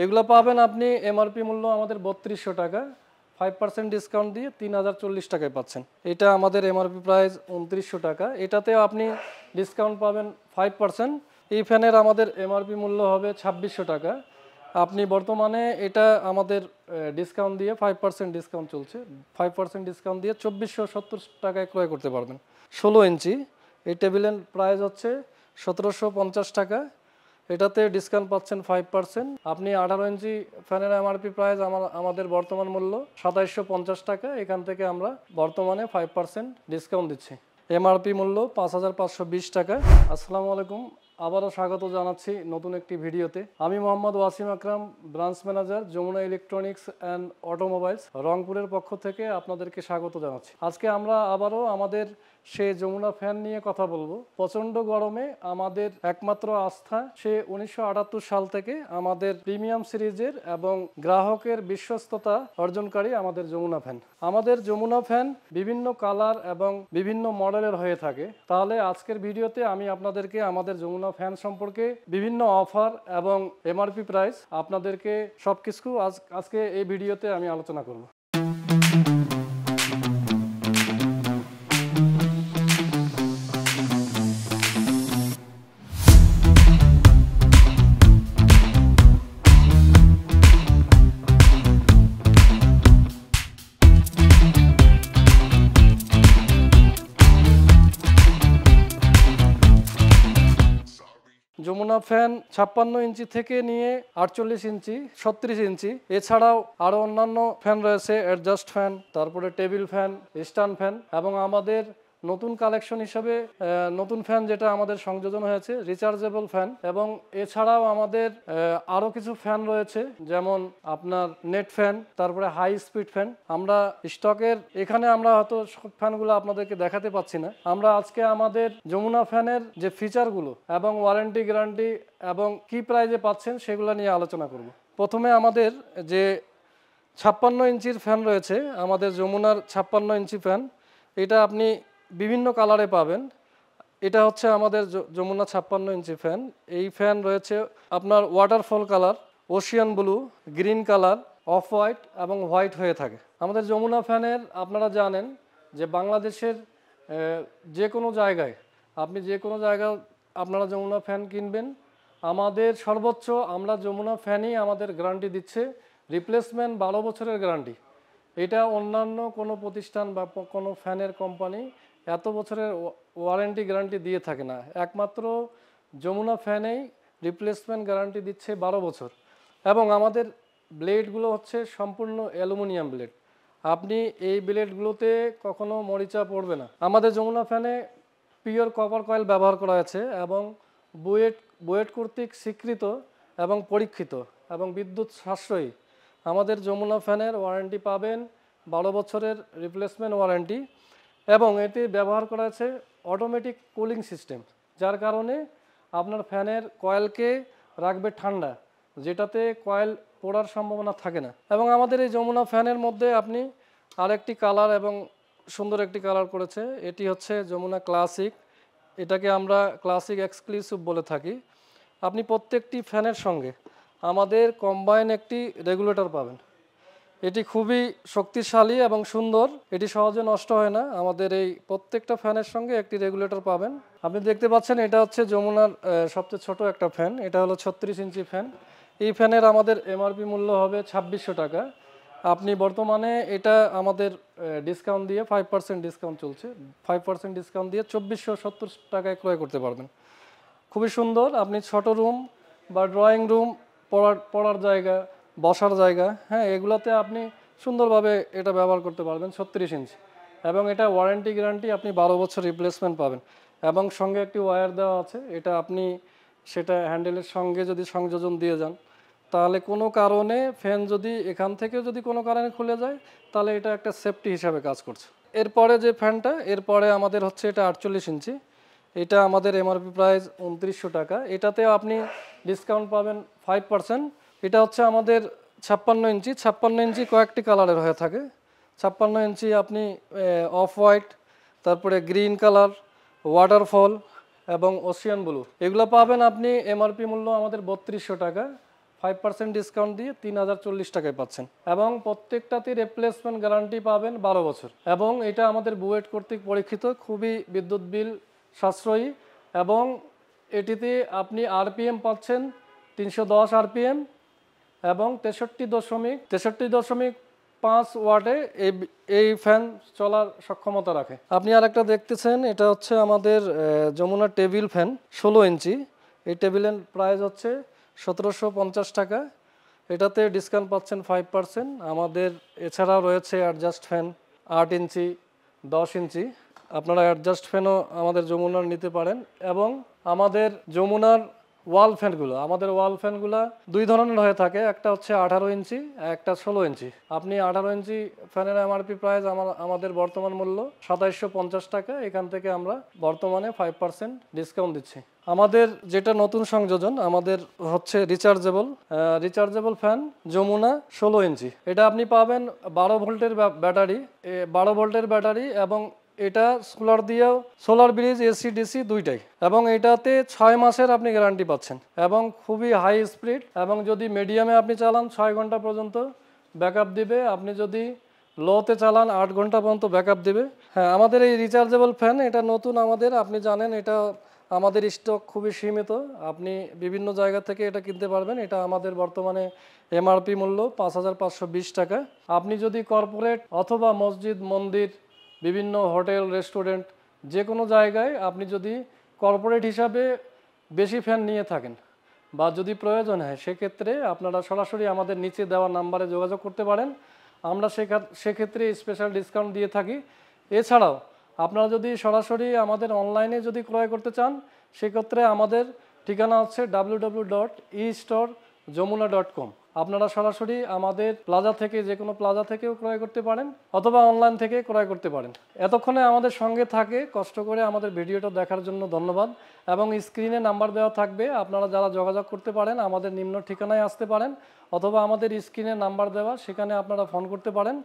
এগুলো পাবেন আপনি এমআরপি মূল্য আমাদের 3200 টাকা, 5% ডিসকাউন্ট দিয়ে 3040 টাকায় পাচ্ছেন। এটা আমাদের এমআরপি প্রাইস 2900 টাকা, এটাতেও আপনি ডিসকাউন্ট পাবেন 5%। এই ফ্যানের আমাদের এমআরপি মূল্য হবে 2600 টাকা, আপনি বর্তমানে এটা আমাদের ডিসকাউন্ট দিয়ে 5% ডিসকাউন্ট চলছে, 5% ডিসকাউন্ট দিয়ে 2470 টাকায় ক্রয় করতে পারবেন। 16 ইঞ্চি এই টেবিলের প্রাইস হচ্ছে 1750 টাকা, এটাতে ডিসকাউন্ট পাচ্ছেন 5%। আপনি 18 ইঞ্চি ফ্যানের এমআরপি প্রাইস আমাদের বর্তমান মূল্য 2750 টাকা, এখান থেকে আমরা বর্তমানে 5% ডিসকাউন্ট দিচ্ছি। এমআরপি মূল্য 5520 টাকা। আসসালামু আলাইকুম, আবারও স্বাগত জানাচ্ছি নতুন একটি ভিডিওতে। আমি Mohammad Wasim Akram, branch manager Jamuna electronics and automobiles রংপুরের পক্ষ থেকে আপনাদেরকে স্বাগত জানাচ্ছি। আজকে আমরা আবারও আমাদের সেই যমুনা ফ্যান নিয়ে কথা বলবো। প্রচণ্ড গরমে আমাদের একমাত্র আস্থা, সে 1978 সাল থেকে আমাদের প্রিমিয়াম সিরিজের এবং গ্রাহকের বিশ্বস্ততা অর্জনকারী আমাদের যমুনা ফ্যান। আমাদের যমুনা ফ্যান বিভিন্ন কালার এবং বিভিন্ন মডেলের হয়ে থাকে। তাহলে আজকের ভিডিওতে আমি আপনাদেরকে আমাদের যমুনা ফ্যান সম্পর্কে বিভিন্ন অফার এবং এমআরপি প্রাইস আপনাদেরকে সবকিছু আজকে এই ভিডিওতে আমি আলোচনা করব। যমুনা ফ্যান 56 ইঞ্চি থেকে নিয়ে 48 ইঞ্চি, 36 ইঞ্চি, এছাড়াও আরও অন্যান্য ফ্যান রয়েছে, অ্যাডজাস্ট ফ্যান, তারপরে টেবিল ফ্যান, স্ট্যান্ড ফ্যান, এবং আমাদের নতুন কালেকশন হিসেবে নতুন ফ্যান যেটা আমাদের সংযোজন হয়েছে রিচার্জেবল ফ্যান। এবং এছাড়াও আমাদের আরও কিছু ফ্যান রয়েছে, যেমন আপনার নেট ফ্যান, তারপরে হাই স্পিড ফ্যান। আমরা স্টকের এখানে আমরা হয়তো সব ফ্যানগুলো আপনাদেরকে দেখাতে পাচ্ছি না। আমরা আজকে আমাদের যমুনা ফ্যানের যে ফিচারগুলো এবং ওয়ারেন্টি গ্যারান্টি এবং কি প্রাইজে পাচ্ছেন সেগুলো নিয়ে আলোচনা করব। প্রথমে আমাদের যে 56 ইঞ্চির ফ্যান রয়েছে, আমাদের যমুনার 56 ইঞ্চি ফ্যান, এটা আপনি বিভিন্ন কালারে পাবেন। এটা হচ্ছে আমাদের যমুনা 56 ইঞ্চি ফ্যান। এই ফ্যান রয়েছে আপনার waterfall colour, Ocean blue, green colour, off white এবং হোয়াইট হয়ে থাকে। আমাদের যমুনা ফ্যানের আপনারা জানেন যে বাংলাদেশের যে কোনো জায়গায় আপনারা যমুনা ফ্যান কিনবেন, আমাদের সর্বোচ্চ আমরা যমুনা ফ্যানই আমাদের গ্যারান্টি দিচ্ছে, রিপ্লেসমেন্ট 12 বছরের গ্যারান্টি। এটা অন্যান্য কোনো প্রতিষ্ঠান বা কোনো ফ্যানের কোম্পানি এত বছরের ওয়ারেন্টি গ্যারান্টি দিয়ে থাকে না। একমাত্র যমুনা ফ্যানেই রিপ্লেসমেন্ট গ্যারান্টি দিচ্ছে 12 বছর। এবং আমাদের ব্লেডগুলো হচ্ছে সম্পূর্ণ অ্যালুমিনিয়াম ব্লেড, আপনি এই ব্লেডগুলোতে কখনো মরিচা পড়বে না। আমাদের যমুনা ফ্যানে পিওর কপার কয়েল ব্যবহার করা আছে এবং বুয়েট কর্তৃক স্বীকৃত এবং পরীক্ষিত এবং বিদ্যুৎ সাশ্রয়ী। আমাদের যমুনা ফ্যানের ওয়ারেন্টি পাবেন 12 বছরের রিপ্লেসমেন্ট ওয়ারেন্টি, এবং এটি ব্যবহার করা আছে অটোমেটিক কুলিং সিস্টেম, যার কারণে আপনার ফ্যানের কয়েলকে রাখবে ঠান্ডা, যেটাতে কয়েল পোড়ার সম্ভাবনা থাকে না। এবং আমাদের এই যমুনা ফ্যানের মধ্যে আপনি আরেকটি কালার এবং সুন্দর একটি কালার করেছে, এটি হচ্ছে যমুনা ক্লাসিক। এটাকে আমরা ক্লাসিক এক্সক্লুসিভ বলে থাকি। আপনি প্রত্যেকটি ফ্যানের সঙ্গে আমাদের কম্বাইন একটি রেগুলেটর পাবেন। এটি খুবই শক্তিশালী এবং সুন্দর, এটি সহজে নষ্ট হয় না। আমাদের এই প্রত্যেকটা ফ্যানের সঙ্গে একটি রেগুলেটর পাবেন। আপনি দেখতে পাচ্ছেন এটা হচ্ছে যমুনার সবচেয়ে ছোট একটা ফ্যান, এটা হলো 36 ইঞ্চি ফ্যান। এই ফ্যানের আমাদের এমআরপি মূল্য হবে 2600 টাকা, আপনি বর্তমানে এটা আমাদের ডিসকাউন্ট দিয়ে 5% ডিসকাউন্ট চলছে, 5% ডিসকাউন্ট দিয়ে 2470 টাকায় ক্রয় করতে পারবেন। খুবই সুন্দর, আপনি ছোট রুম বা ড্রয়িং রুম, পড়ার জায়গা, বসার জায়গা, হ্যাঁ, এগুলোতে আপনি সুন্দরভাবে এটা ব্যবহার করতে পারবেন। 36 ইঞ্চি এবং এটা ওয়ারেন্টি গ্যারান্টি আপনি 12 বছর রিপ্লেসমেন্ট পাবেন। এবং সঙ্গে একটি ওয়্যার দেওয়া আছে, এটা আপনি সেটা হ্যান্ডেলের সঙ্গে যদি সংযোজন দিয়ে যান, তাহলে কোনো কারণে ফ্যান যদি এখান থেকে যদি কোনো কারণে খুলে যায়, তাহলে এটা একটা সেফটি হিসাবে কাজ করছে। এরপরে যে ফ্যানটা, এরপরে আমাদের হচ্ছে এটা 48 ইঞ্চি, এটা আমাদের এমআরপি প্রাইস 2900 টাকা, এটাতেও আপনি ডিসকাউন্ট পাবেন 5%। এটা হচ্ছে আমাদের 56 ইঞ্চি কয়েকটি কালারের হয়ে থাকে। 56 ইঞ্চি আপনি অফ হোয়াইট, তারপরে গ্রিন কালার, ওয়াটারফল এবং ওশিয়ান ব্লু, এগুলো পাবেন আপনি এমআরপি মূল্য আমাদের 3200 টাকা, 5% ডিসকাউন্ট দিয়ে 3040 টাকায় পাচ্ছেন এবং প্রত্যেকটাতে রিপ্লেসমেন্ট গ্যারান্টি পাবেন 12 বছর এবং এটা আমাদের বুয়েট কর্তৃক পরীক্ষিত, খুবই বিদ্যুৎ বিল সাশ্রয়ী এবং এটিতে আপনি আরপিএম পাচ্ছেন 310 আরপিএম এবং 63.5 ওয়াটে এই ফ্যান চলার সক্ষমতা রাখে। আপনি আরেকটা দেখতেছেন, এটা হচ্ছে আমাদের যমুনা টেবিল ফ্যান 16 ইঞ্চি। এই টেবিলের প্রাইস হচ্ছে 1750 টাকা। এটাতে ডিসকাউন্ট পাচ্ছেন 5%। আমাদের এছাড়াও রয়েছে অ্যাডজাস্ট ফ্যান 8 ইঞ্চি, 10 ইঞ্চি। আপনারা অ্যাডজাস্ট ফ্যানও আমাদের যমুনার নিতে পারেন এবং আমাদের যমুনার ওয়াল ফ্যানগুলো দুই ধরনের হয়ে থাকে, একটা হচ্ছে 18 ইঞ্চি, একটা 16 ইঞ্চি। আপনি 18 ইঞ্চি ফ্যানের এমআরপি প্রাইস আমাদের বর্তমান মূল্য 2750 টাকা। এখান থেকে আমরা বর্তমানে 5% ডিসকাউন্ট দিচ্ছি। আমাদের যেটা নতুন সংযোজন আমাদের হচ্ছে রিচার্জেবল ফ্যান যমুনা 16 ইঞ্চি। এটা আপনি পাবেন 12 ভোল্টের ব্যাটারি এবং এটা সোলার ব্রিজ এসি ডিসি দুইটাই এবং এটাতে 6 মাসের আপনি গ্যারান্টি পাচ্ছেন এবং খুবই হাই স্পিড এবং যদি মিডিয়ামে আপনি চালান 6 ঘন্টা পর্যন্ত ব্যাকআপ দিবে, আপনি যদি লোতে চালান 8 ঘন্টা পর্যন্ত ব্যাকআপ দিবে। হ্যাঁ, আমাদের এই রিচার্জেবল ফ্যান এটা নতুন আপনি জানেন, এটা আমাদের স্টক খুবই সীমিত, আপনি বিভিন্ন জায়গা থেকে এটা কিনতে পারবেন। এটা আমাদের বর্তমানে এমআরপি মূল্য 5520 টাকা। আপনি যদি কর্পোরেট অথবা মসজিদ মন্দির বিভিন্ন হোটেল রেস্টুরেন্ট যে কোনো জায়গায় আপনি যদি কর্পোরেট হিসাবে বেশি ফ্যান নিয়ে থাকেন বা যদি প্রয়োজন হয় সেক্ষেত্রে আপনারা সরাসরি আমাদের নিচে দেওয়া নাম্বারে যোগাযোগ করতে পারেন। আমরা সেক্ষেত্রে স্পেশাল ডিসকাউন্ট দিয়ে থাকি। এছাড়াও আপনারা যদি সরাসরি আমাদের অনলাইনে যদি ক্রয় করতে চান সেক্ষেত্রে আমাদের ঠিকানা হচ্ছে www.estore.jamuna.com। আপনারা সরাসরি আমাদের প্লাজা থেকে যে কোনো প্লাজা থেকেও ক্রয় করতে পারেন অথবা অনলাইন থেকে ক্রয় করতে পারেন। এতক্ষণে আমাদের সঙ্গে থাকে কষ্ট করে আমাদের ভিডিওটা দেখার জন্য ধন্যবাদ এবং স্ক্রিনে নাম্বার দেওয়া থাকবে, আপনারা যারা যোগাযোগ করতে পারেন আমাদের নিম্ন ঠিকানায় আসতে পারেন অথবা আমাদের স্ক্রিনে নাম্বার দেওয়া সেখানে আপনারা ফোন করতে পারেন।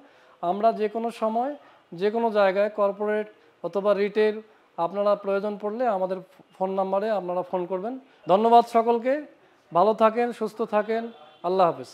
আমরা যে কোনো সময় যে কোনো জায়গায় কর্পোরেট অথবা রিটেল আপনারা প্রয়োজন পড়লে আমাদের ফোন নাম্বারে আপনারা ফোন করবেন। ধন্যবাদ সকলকে, ভালো থাকেন, সুস্থ থাকেন, আল্লাহ হাফেজ।